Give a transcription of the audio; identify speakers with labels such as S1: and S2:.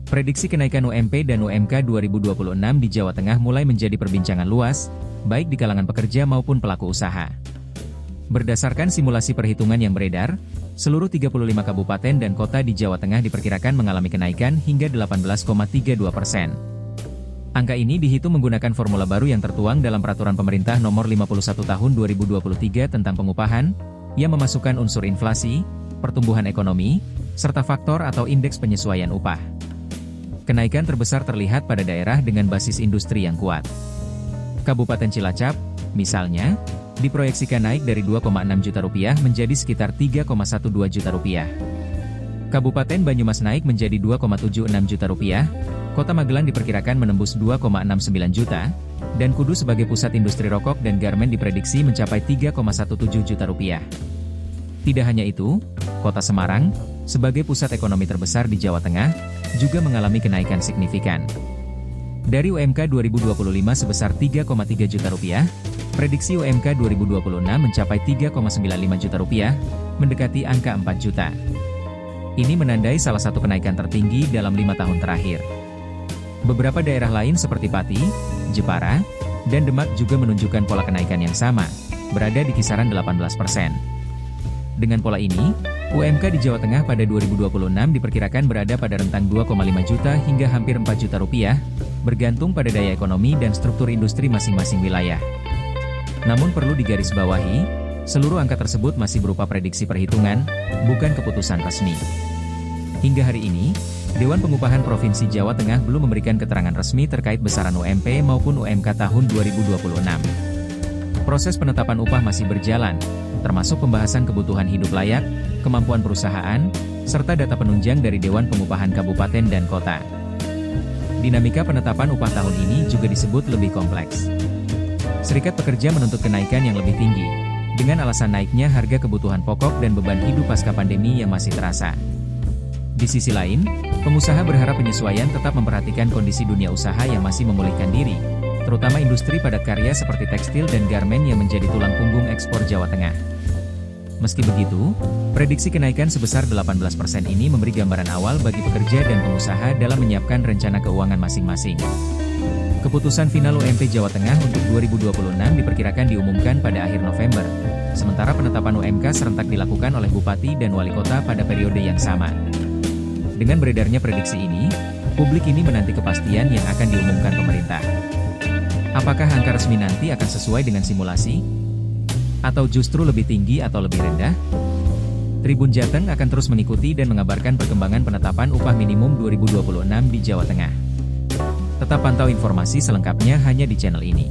S1: Prediksi kenaikan UMP dan UMK 2026 di Jawa Tengah mulai menjadi perbincangan luas, baik di kalangan pekerja maupun pelaku usaha. Berdasarkan simulasi perhitungan yang beredar, seluruh 35 kabupaten dan kota di Jawa Tengah diperkirakan mengalami kenaikan hingga 18,32%. Angka ini dihitung menggunakan formula baru yang tertuang dalam Peraturan Pemerintah Nomor 51 Tahun 2023 tentang pengupahan, yang memasukkan unsur inflasi, pertumbuhan ekonomi, serta faktor atau indeks penyesuaian upah. Kenaikan terbesar terlihat pada daerah dengan basis industri yang kuat. Kabupaten Cilacap, misalnya, diproyeksikan naik dari Rp2,6 juta menjadi sekitar Rp3,12 juta. Kabupaten Banyumas naik menjadi Rp2,76 juta, Kota Magelang diperkirakan menembus Rp2,69 juta, dan Kudus sebagai pusat industri rokok dan garmen diprediksi mencapai Rp3,17 juta. Tidak hanya itu, Kota Semarang, sebagai pusat ekonomi terbesar di Jawa Tengah, juga mengalami kenaikan signifikan. Dari UMK 2025 sebesar Rp3,3 juta, prediksi UMK 2026 mencapai Rp3,95 juta, mendekati angka 4 juta. Ini menandai salah satu kenaikan tertinggi dalam 5 tahun terakhir. Beberapa daerah lain seperti Pati, Jepara, dan Demak juga menunjukkan pola kenaikan yang sama, berada di kisaran 18%. Dengan pola ini, UMK di Jawa Tengah pada 2026 diperkirakan berada pada rentang Rp2,5 juta hingga hampir Rp4 juta, bergantung pada daya ekonomi dan struktur industri masing-masing wilayah. Namun perlu digarisbawahi, seluruh angka tersebut masih berupa prediksi perhitungan, bukan keputusan resmi. Hingga hari ini, Dewan Pengupahan Provinsi Jawa Tengah belum memberikan keterangan resmi terkait besaran UMP maupun UMK tahun 2026. Proses penetapan upah masih berjalan, termasuk pembahasan kebutuhan hidup layak, kemampuan perusahaan, serta data penunjang dari Dewan Pengupahan Kabupaten dan Kota. Dinamika penetapan upah tahun ini juga disebut lebih kompleks. Serikat pekerja menuntut kenaikan yang lebih tinggi, dengan alasan naiknya harga kebutuhan pokok dan beban hidup pasca pandemi yang masih terasa. Di sisi lain, pengusaha berharap penyesuaian tetap memperhatikan kondisi dunia usaha yang masih memulihkan diri, terutama industri padat karya seperti tekstil dan garmen yang menjadi tulang punggung ekspor Jawa Tengah. Meski begitu, prediksi kenaikan sebesar 18% ini memberi gambaran awal bagi pekerja dan pengusaha dalam menyiapkan rencana keuangan masing-masing. Keputusan final UMP Jawa Tengah untuk 2026 diperkirakan diumumkan pada akhir November, sementara penetapan UMK serentak dilakukan oleh Bupati dan Wali Kota pada periode yang sama. Dengan beredarnya prediksi ini, publik ini menanti kepastian yang akan diumumkan pemerintah. Apakah angka resmi nanti akan sesuai dengan simulasi? Atau justru lebih tinggi atau lebih rendah? Tribun Jateng akan terus mengikuti dan mengabarkan perkembangan penetapan upah minimum 2026 di Jawa Tengah. Tetap pantau informasi selengkapnya hanya di channel ini.